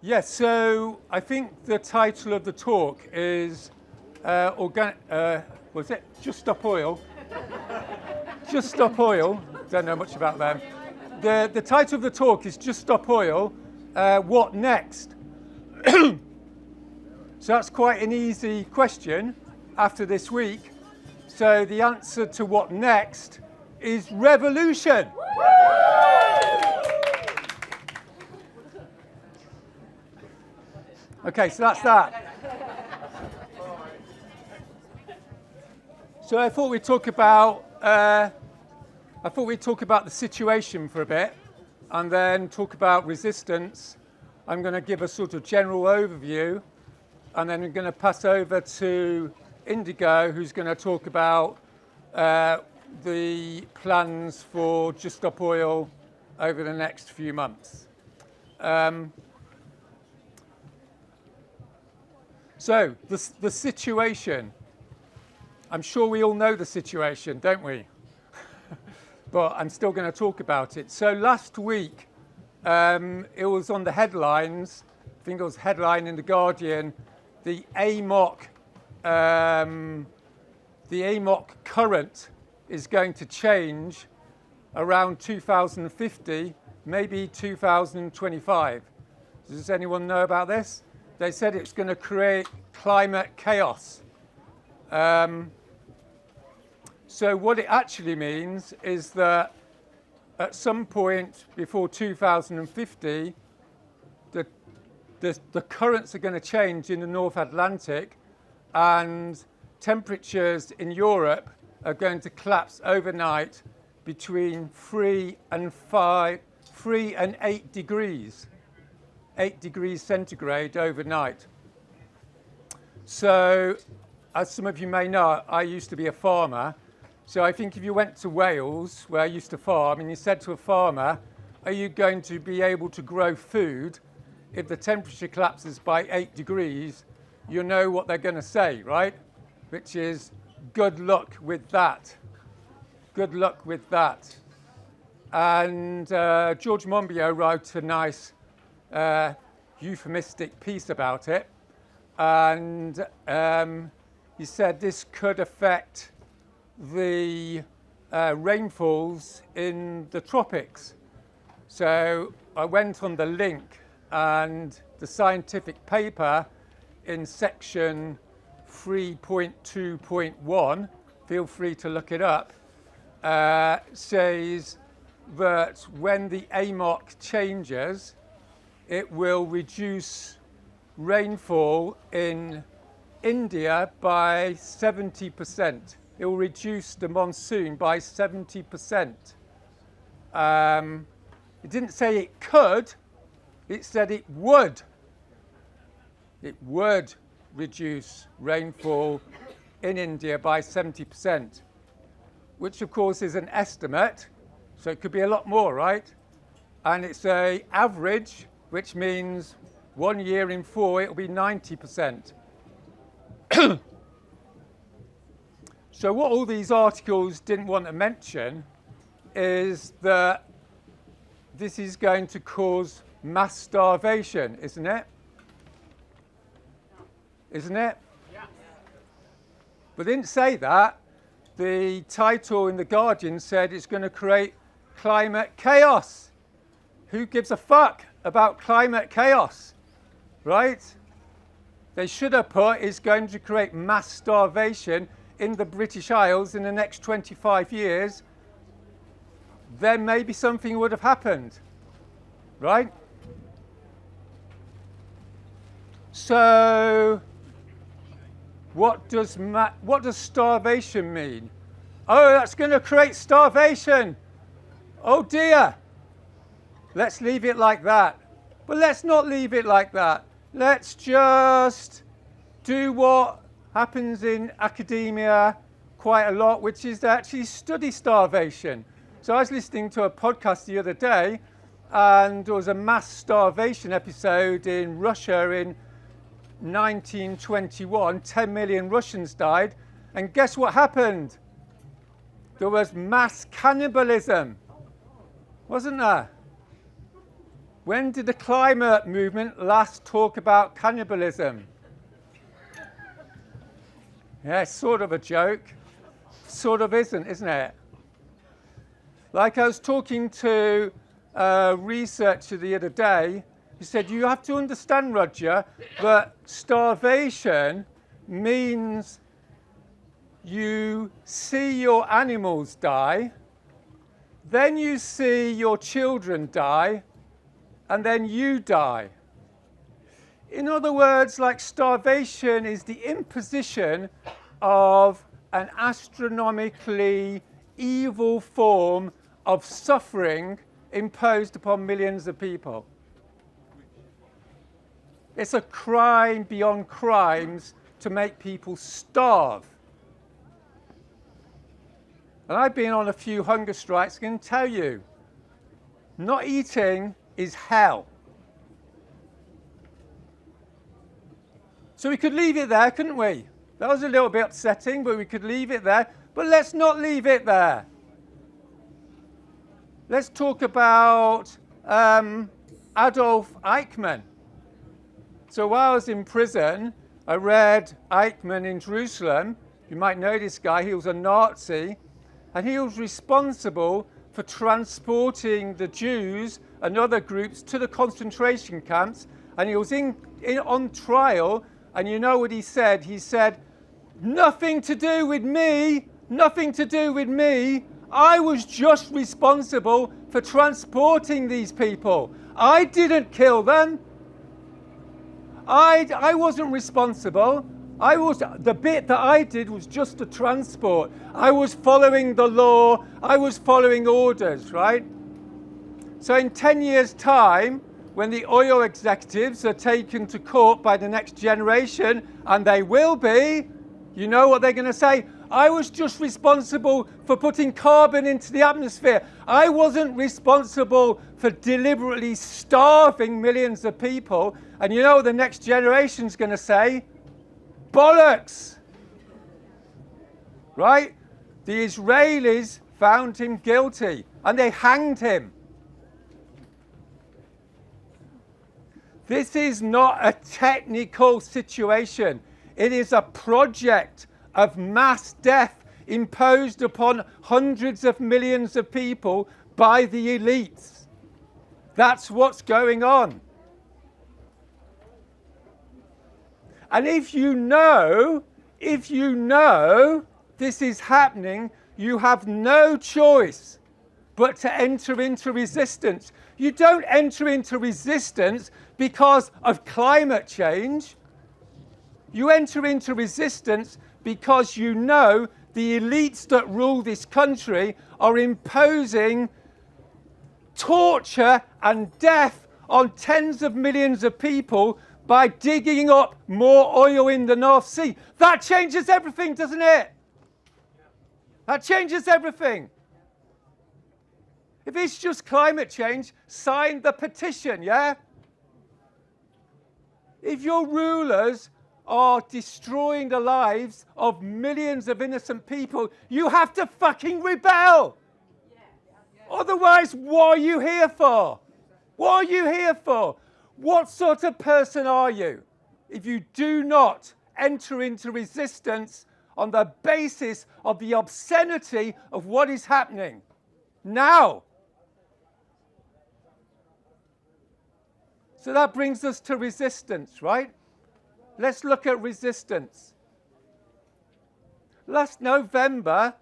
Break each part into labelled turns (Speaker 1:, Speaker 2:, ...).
Speaker 1: Yes, so I think the title of the talk is was it Just Stop Oil? Just Stop Oil. Don't know much about them. The title of the talk is Just Stop Oil. What next? So that's quite an easy question after this week. So the answer to what next is revolution. Okay, so that's that. So I thought we'd talk about the situation for a bit, and then talk about resistance. I'm going to give a sort of general overview, and then I'm going to pass over to Indigo, who's going to talk about the plans for Just Stop Oil over the next few months. So, the situation. I'm sure we all know the situation, don't we? But I'm still going to talk about it. So last week, it was on the headlines. I think it was headline in The Guardian. The AMOC current is going to change around 2050, maybe 2025. Does anyone know about this? They said it's going to create climate chaos. So what it actually means is that at some point before 2050, the currents are going to change in the North Atlantic, and temperatures in Europe are going to collapse overnight between 3 and 8 degrees. 8 degrees centigrade overnight. So, as some of you may know, I used to be a farmer. So I think if you went to Wales, where I used to farm, and you said to a farmer, are you going to be able to grow food if the temperature collapses by 8 degrees? You know what they're going to say, right? Which is, good luck with that. Good luck with that. And George Monbiot wrote a nice euphemistic piece about it, and he said this could affect the rainfalls in the tropics. So I went on the link, and the scientific paper in section 3.2.1, feel free to look it up, says that when the AMOC changes, it will reduce rainfall in India by 70%. It will reduce the monsoon by 70%. It didn't say it could, it said it would. It would reduce rainfall in India by 70%, which of course is an estimate, so it could be a lot more, right? And it's an average, which means 1 year in 4, it'll be 90%. So what all these articles didn't want to mention is that this is going to cause mass starvation, isn't it? Isn't it? Yeah. But they didn't say that. The title in The Guardian said it's going to create climate chaos. Who gives a fuck about climate chaos, right? They should have put it's going to create mass starvation in the British Isles in the next 25 years. Then maybe something would have happened, right? So what does starvation mean? Oh, that's going to create starvation. Oh dear. Let's leave it like that. But let's not leave it like that. Let's just do what happens in academia quite a lot, which is to actually study starvation. So I was listening to a podcast the other day, and there was a mass starvation episode in Russia in 1921. 10 million Russians died. And guess what happened? There was mass cannibalism, wasn't there? When did the climate movement last talk about cannibalism? Yeah, it's sort of a joke. Sort of isn't it? Like I was talking to a researcher the other day, he said, you have to understand, Roger, that starvation means you see your animals die, then you see your children die, and then you die. In other words, like starvation is the imposition of an astronomically evil form of suffering imposed upon millions of people. It's a crime beyond crimes to make people starve. And I've been on a few hunger strikes, I can tell you, not eating is hell. So we could leave it there, couldn't we? That was a little bit upsetting, but we could leave it there. But let's not leave it there. Let's talk about Adolf Eichmann. So while I was in prison, I read Eichmann in Jerusalem. You might know this guy. He was a Nazi. And he was responsible for transporting the Jews and other groups to the concentration camps. And he was on trial. And you know what he said? He said, nothing to do with me, nothing to do with me. I was just responsible for transporting these people. I didn't kill them. I wasn't responsible. The bit that I did was just the transport. I was following the law. I was following orders, right? So in 10 years' time, when the oil executives are taken to court by the next generation, and they will be, you know what they're going to say? I was just responsible for putting carbon into the atmosphere. I wasn't responsible for deliberately starving millions of people. And you know what the next generation's going to say? Bollocks! Right? The Israelis found him guilty and they hanged him. This is not a technical situation. It is a project of mass death imposed upon hundreds of millions of people by the elites. That's what's going on. And if you know this is happening, you have no choice but to enter into resistance. You don't enter into resistance because of climate change. You enter into resistance because you know the elites that rule this country are imposing torture and death on tens of millions of people by digging up more oil in the North Sea. That changes everything, doesn't it? That changes everything. If it's just climate change, sign the petition, yeah? If your rulers are destroying the lives of millions of innocent people, you have to fucking rebel. Otherwise, what are you here for? What are you here for? What sort of person are you if you do not enter into resistance on the basis of the obscenity of what is happening now? So that brings us to resistance, right? Let's look at resistance. Last November,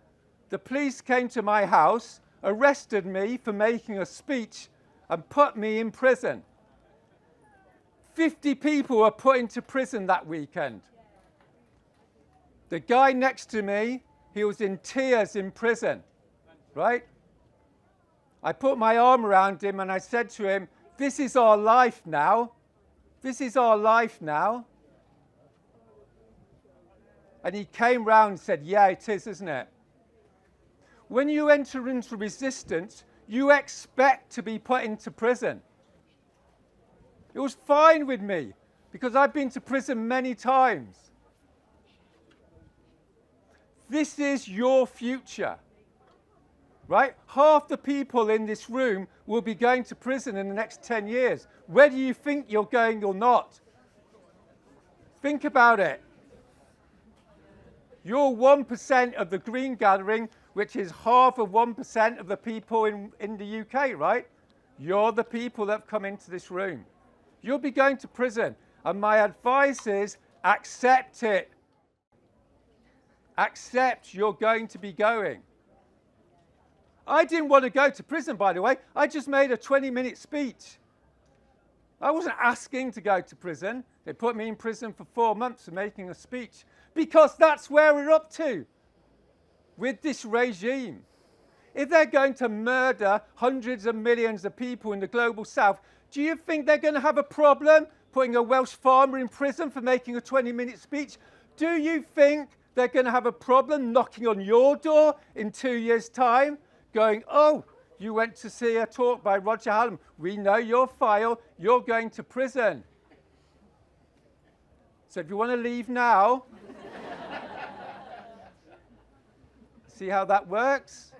Speaker 1: the police came to my house, arrested me for making a speech, and put me in prison. 50 people were put into prison that weekend. The guy next to me, he was in tears in prison, right? I put my arm around him and I said to him, this is our life now. This is our life now. And he came round and said, yeah, it is, isn't it? When you enter into resistance, you expect to be put into prison. It was fine with me because I've been to prison many times. This is your future. right? Half the people in this room will be going to prison in the next 10 years, whether you think you're going or not. Think about it. You're 1% of the Green Gathering, which is half of 1% of the people in the UK, right? You're the people that have come into this room. You'll be going to prison. And my advice is accept it. Accept you're going to be going. I didn't want to go to prison, by the way. I just made a 20-minute speech. I wasn't asking to go to prison. They put me in prison for 4 months for making a speech because that's where we're up to with this regime. If they're going to murder hundreds of millions of people in the global south, do you think they're going to have a problem putting a Welsh farmer in prison for making a 20-minute speech? Do you think they're going to have a problem knocking on your door in 2 years' time, going, oh, you went to see a talk by Roger Hallam. We know your file. You're going to prison. So if you want to leave now, see how that works?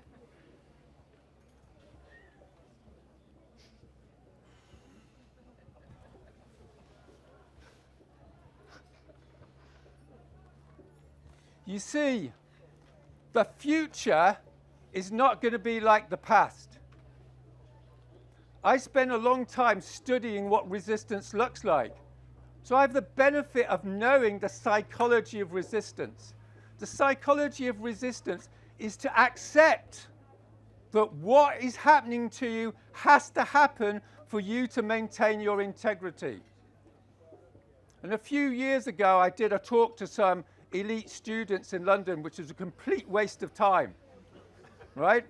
Speaker 1: You see, the future is not going to be like the past. I spent a long time studying what resistance looks like. So I have the benefit of knowing the psychology of resistance. The psychology of resistance is to accept that what is happening to you has to happen for you to maintain your integrity. And a few years ago, I did a talk to some elite students in London, which was a complete waste of time, right?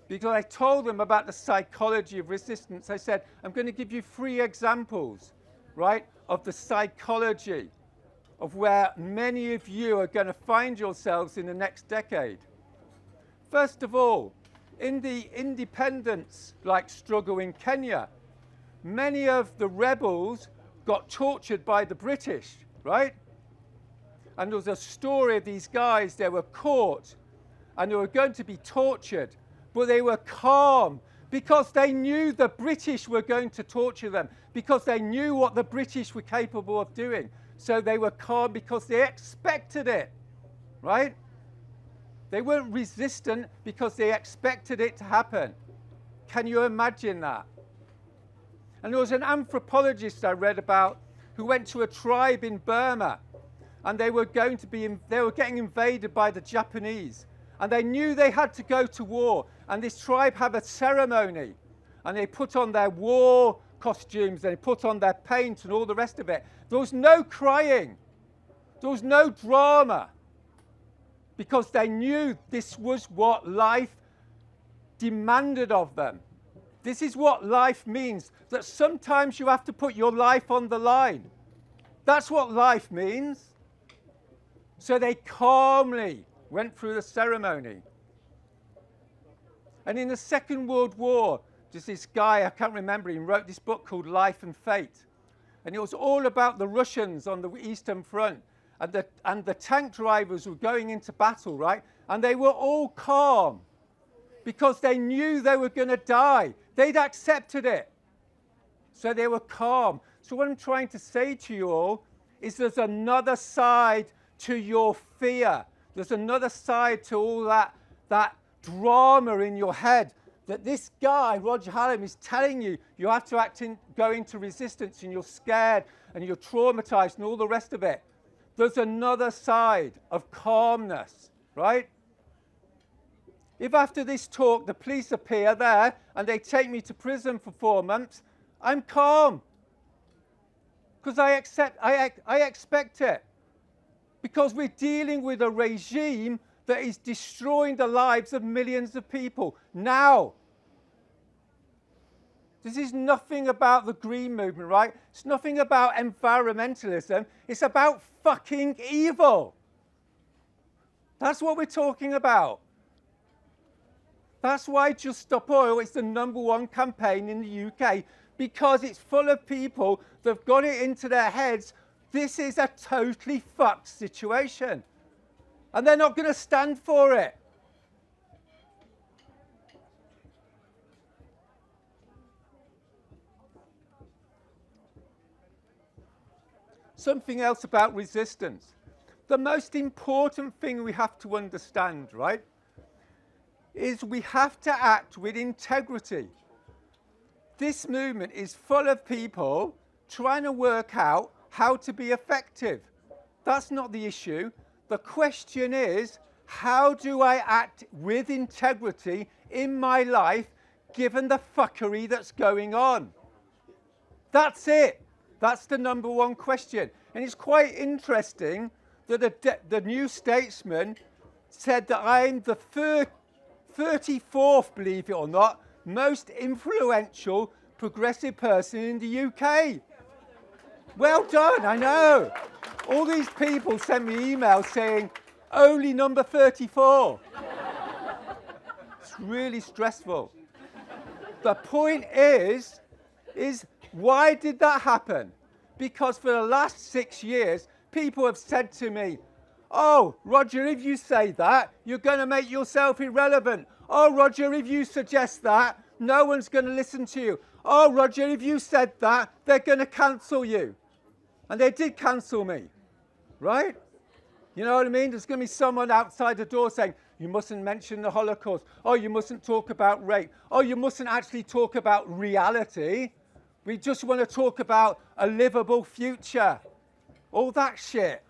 Speaker 1: Because I told them about the psychology of resistance. I said, I'm going to give you 3 examples, right, of the psychology of where many of you are going to find yourselves in the next decade. First of all, in the independence struggle in Kenya, many of the rebels got tortured by the British, right? And there was a story of these guys, they were caught and they were going to be tortured, but they were calm because they knew the British were going to torture them, because they knew what the British were capable of doing. So they were calm because they expected it, right? They weren't resistant because they expected it to happen. Can you imagine that? And there was an anthropologist I read about who went to a tribe in Burma, and they were getting invaded by the Japanese, and they knew they had to go to war. And this tribe had a ceremony, and they put on their war costumes, they put on their paint and all the rest of it. There was no crying, there was no drama, because they knew this was what life demanded of them. This is what life means, that sometimes you have to put your life on the line. That's what life means. So they calmly went through the ceremony. And in the Second World War, there's this guy, I can't remember, he wrote this book called Life and Fate. And it was all about the Russians on the Eastern Front. And the tank drivers were going into battle, right? And they were all calm because they knew they were going to die. They'd accepted it. So they were calm. So what I'm trying to say to you all is there's another side to your fear. There's another side to all that drama in your head that this guy, Roger Hallam, is telling you you have to go into resistance, and you're scared and you're traumatized and all the rest of it. There's another side of calmness, right? If after this talk the police appear there and they take me to prison for 4 months, I'm calm. Because I expect it. Because we're dealing with a regime that is destroying the lives of millions of people now. This is nothing about the green movement, right? It's nothing about environmentalism. It's about fucking evil. That's what we're talking about. That's why Just Stop Oil is the #1 campaign in the UK, because it's full of people that have got it into their heads this is a totally fucked situation. And they're not going to stand for it. something else about resistance. The most important thing we have to understand, right, is we have to act with integrity. This movement is full of people trying to work out how to be effective. That's not the issue. The question is, how do I act with integrity in my life given the fuckery that's going on? That's it. That's the number one question. And it's quite interesting that the new Statesman said that I'm the 34th, believe it or not, most influential progressive person in the UK. Well done, I know. All these people sent me emails saying, only number 34. It's really stressful. The point is why did that happen? Because for the last 6 years, people have said to me, oh, Roger, if you say that, you're going to make yourself irrelevant. Oh, Roger, if you suggest that, no one's going to listen to you. Oh, Roger, if you said that, they're going to cancel you. And they did cancel me, right? You know what I mean? There's going to be someone outside the door saying, you mustn't mention the Holocaust. Oh, you mustn't talk about rape. Oh, you mustn't actually talk about reality. We just want to talk about a livable future. All that shit.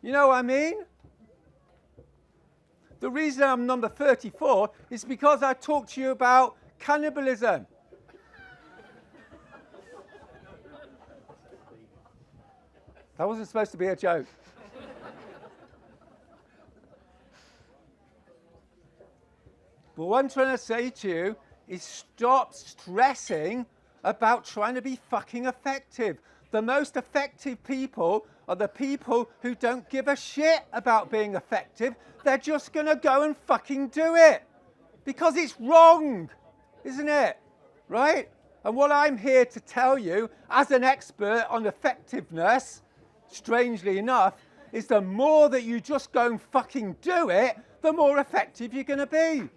Speaker 1: You know what I mean? The reason I'm number 34 is because I talked to you about cannibalism. That wasn't supposed to be a joke. But what I'm trying to say to you is stop stressing about trying to be fucking effective. The most effective people are the people who don't give a shit about being effective. They're just going to go and fucking do it. Because it's wrong, isn't it? Right? And what I'm here to tell you, as an expert on effectiveness, strangely enough, is the more that you just go and fucking do it, the more effective you're going to be.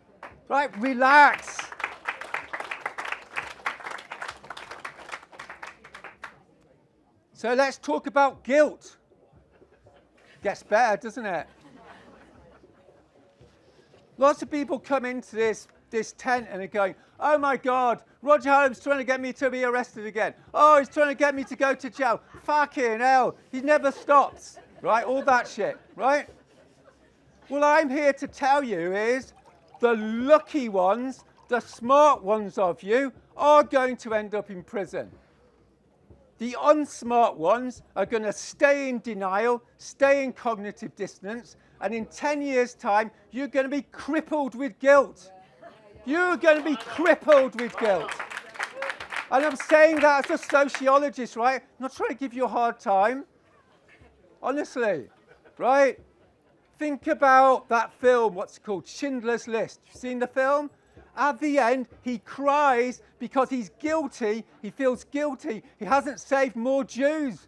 Speaker 1: Right? Relax. So let's talk about guilt. Gets better, doesn't it? Lots of people come into this tent and are going, oh my God, Roger Hallam's trying to get me to be arrested again. Oh, he's trying to get me to go to jail. Fucking hell, he never stops. Right, all that shit, right? What I'm here to tell you is the lucky ones, the smart ones of you, are going to end up in prison. The unsmart ones are going to stay in denial, stay in cognitive dissonance, and in 10 years' time, you're going to be crippled with guilt. You're going to be crippled with guilt. And I'm saying that as a sociologist, right? I'm not trying to give you a hard time. Honestly, right? Think about that film, what's it called? Schindler's List. You've seen the film? At the end, he cries because he's guilty. He feels guilty. He hasn't saved more Jews.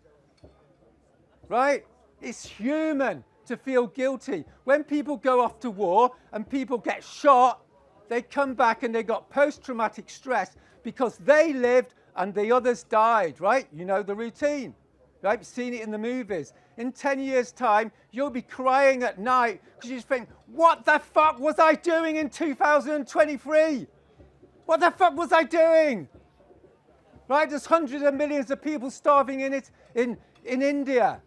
Speaker 1: Right? It's human to feel guilty. When people go off to war and people get shot, they come back and they got post-traumatic stress because they lived and the others died, right? You know the routine, right? You've seen it in the movies. In 10 years' time, you'll be crying at night because you think, what the fuck was I doing in 2023? What the fuck was I doing? Right? There's hundreds of millions of people starving in India.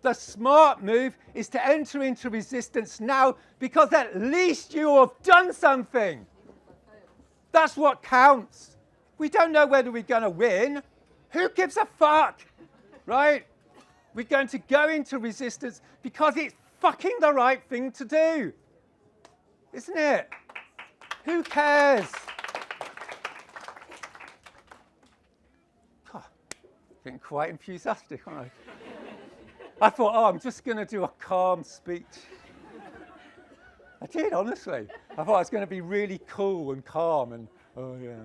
Speaker 1: The smart move is to enter into resistance now because at least you have done something. That's what counts. We don't know whether we're going to win. Who gives a fuck? Right? We're going to go into resistance because it's fucking the right thing to do. Isn't it? Who cares? Oh, getting quite enthusiastic, aren't I? I thought, oh, I'm just going to do a calm speech. I did, honestly. I thought I was going to be really cool and calm and, oh, yeah.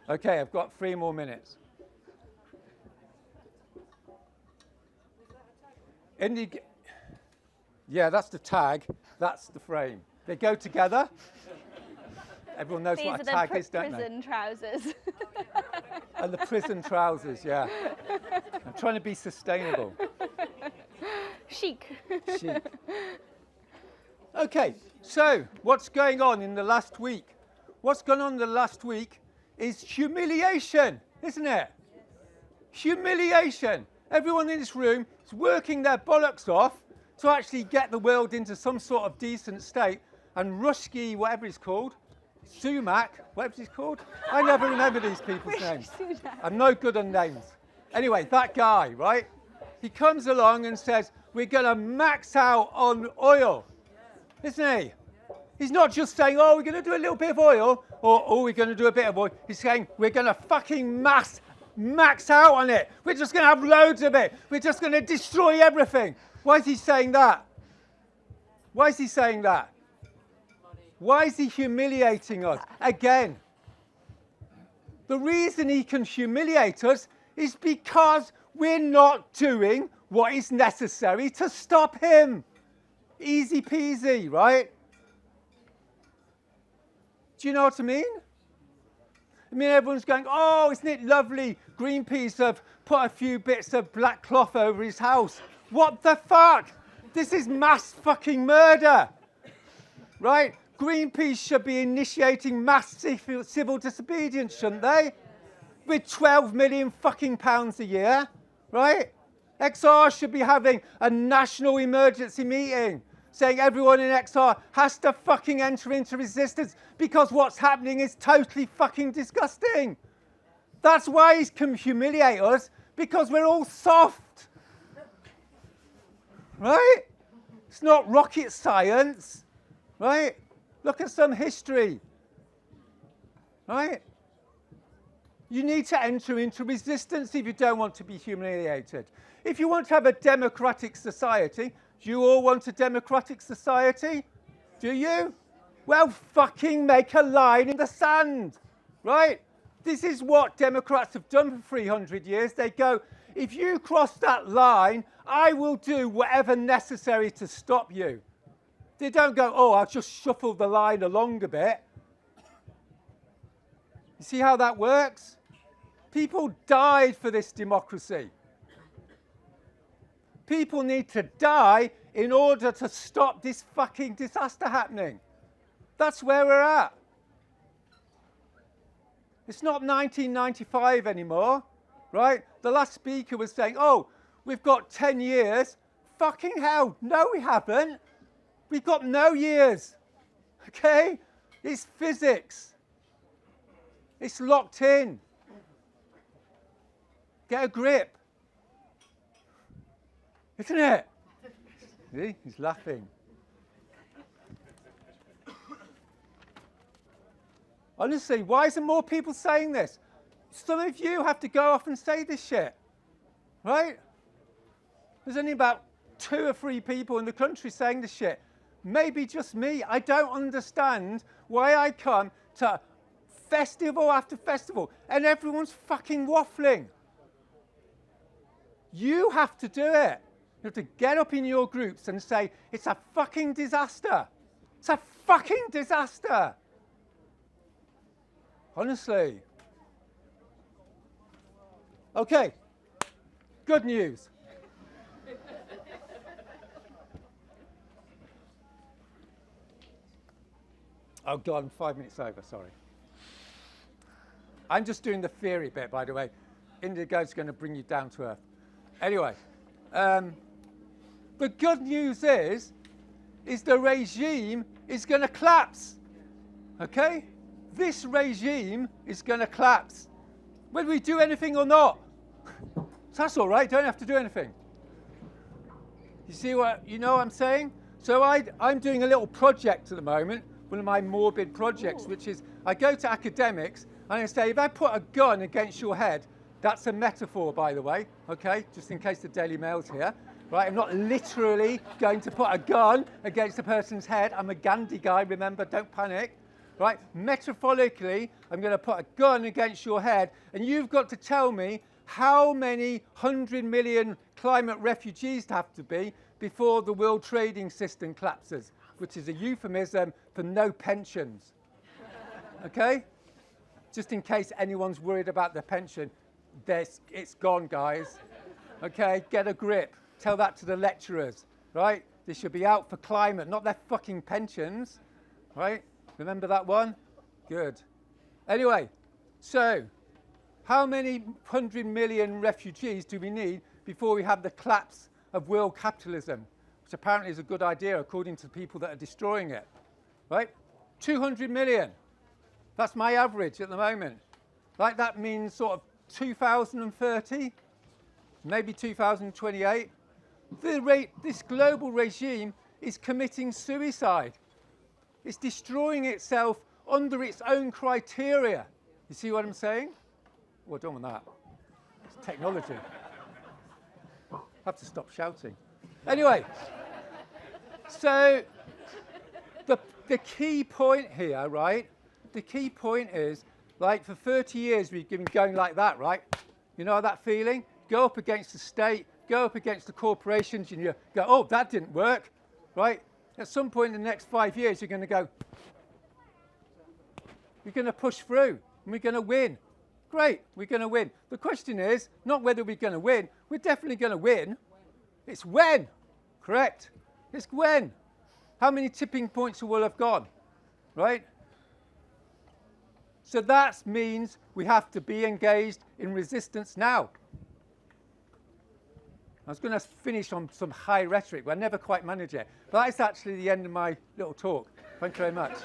Speaker 1: Okay, I've got 3 more minutes. Yeah, that's the tag. That's the frame. They go together. Everyone knows what a
Speaker 2: These
Speaker 1: tag
Speaker 2: are
Speaker 1: is,
Speaker 2: the
Speaker 1: don't they?
Speaker 2: prison trousers.
Speaker 1: And the prison trousers, yeah. I'm trying to be sustainable.
Speaker 2: Chic.
Speaker 1: Chic. Okay, so what's going on in the last week? What's gone on in the last week is humiliation, isn't it? Humiliation. Everyone in this room is working their bollocks off to actually get the world into some sort of decent state. And Rushki, whatever he's called, Sumac, whatever he's called, I never remember these people's names. I'm no good on names. Anyway, that guy, right? He comes along and says, we're going to max out on oil, isn't he? He's not just saying, oh, we're going to do a little bit of oil, or, oh, we're going to do a bit of oil. He's saying, we're going to fucking max out on it. We're just going to have loads of it. We're just going to destroy everything. Why is he saying that? Why is he saying that? Why is he humiliating us? Again, the reason he can humiliate us is because we're not doing what is necessary to stop him. Easy peasy, right? Do you know what I mean? I mean, everyone's going, oh, isn't it lovely? Greenpeace have put a few bits of black cloth over his house. What the fuck? This is mass fucking murder, right? Greenpeace should be initiating mass civil disobedience, shouldn't they? With 12 million fucking pounds a year, right? XR should be having a national emergency meeting saying everyone in XR has to fucking enter into resistance because what's happening is totally fucking disgusting. That's why he can humiliate us, because we're all soft. Right? It's not rocket science, right? Look at some history, right? You need to enter into resistance if you don't want to be humiliated. If you want to have a democratic society, do you all want a democratic society? Do you? Well, fucking make a line in the sand, right? This is what Democrats have done for 300 years. They go, if you cross that line, I will do whatever necessary to stop you. They don't go, oh, I'll just shuffle the line along a bit. You see how that works? People died for this democracy. People need to die in order to stop this fucking disaster happening. That's where we're at. It's not 1995 anymore, right? The last speaker was saying, oh, we've got 10 years. Fucking hell, no we haven't. We've got no years, okay? It's physics. It's locked in. Get a grip. Isn't it? See, he's laughing. Honestly, why isn't more people saying this? Some of you have to go off and say this shit, right? There's only about 2 or 3 people in the country saying this shit. Maybe just me. I don't understand why I come to festival after festival and everyone's fucking waffling. You have to do it. You have to get up in your groups and say, it's a fucking disaster. It's a fucking disaster. Honestly. Okay. Good news. Oh, God, I'm 5 minutes over, sorry. I'm just doing the theory bit, by the way. Indigo's going to bring you down to earth. Anyway, the good news is the regime is going to collapse. Okay? This regime is going to collapse. Whether we do anything or not. So that's all right, don't have to do anything. You see what I'm saying? So I'm doing a little project at the moment, one of my morbid projects, which is I go to academics and I say, if I put a gun against your head, that's a metaphor, by the way, okay, just in case the Daily Mail's here, right? I'm not literally going to put a gun against a person's head. I'm a Gandhi guy, remember, don't panic, right? Metaphorically, I'm going to put a gun against your head, and you've got to tell me how many 100 million climate refugees have to be before the world trading system collapses, which is a euphemism for no pensions. Okay? Just in case anyone's worried about their pension, it's gone, guys. Okay? Get a grip. Tell that to the lecturers, right? They should be out for climate, not their fucking pensions, right? Remember that one? Good. Anyway, so how many 100 million refugees do we need before we have the collapse of world capitalism, which apparently is a good idea according to the people that are destroying it, right? 200 million. That's my average at the moment. Like that means sort of 2030, maybe 2028. This global regime is committing suicide. It's destroying itself under its own criteria. You see what I'm saying? Well done with that. It's technology. I have to stop shouting. Anyway, so the key point here, right? The key point is, like, for 30 years we've been going like that, right? You know that feeling? Go up against the state, go up against the corporations, and you go, oh, that didn't work, right? At some point in the next 5 years, you're going to go, we're going to push through, and we're going to win. Great, we're going to win. The question is not whether we're going to win. We're definitely going to win. It's when. Correct. It's when. How many tipping points will have gone, right? So that means we have to be engaged in resistance now. I was going to finish on some high rhetoric, but I never quite manage it. But that's actually the end of my little talk. Thank you very much.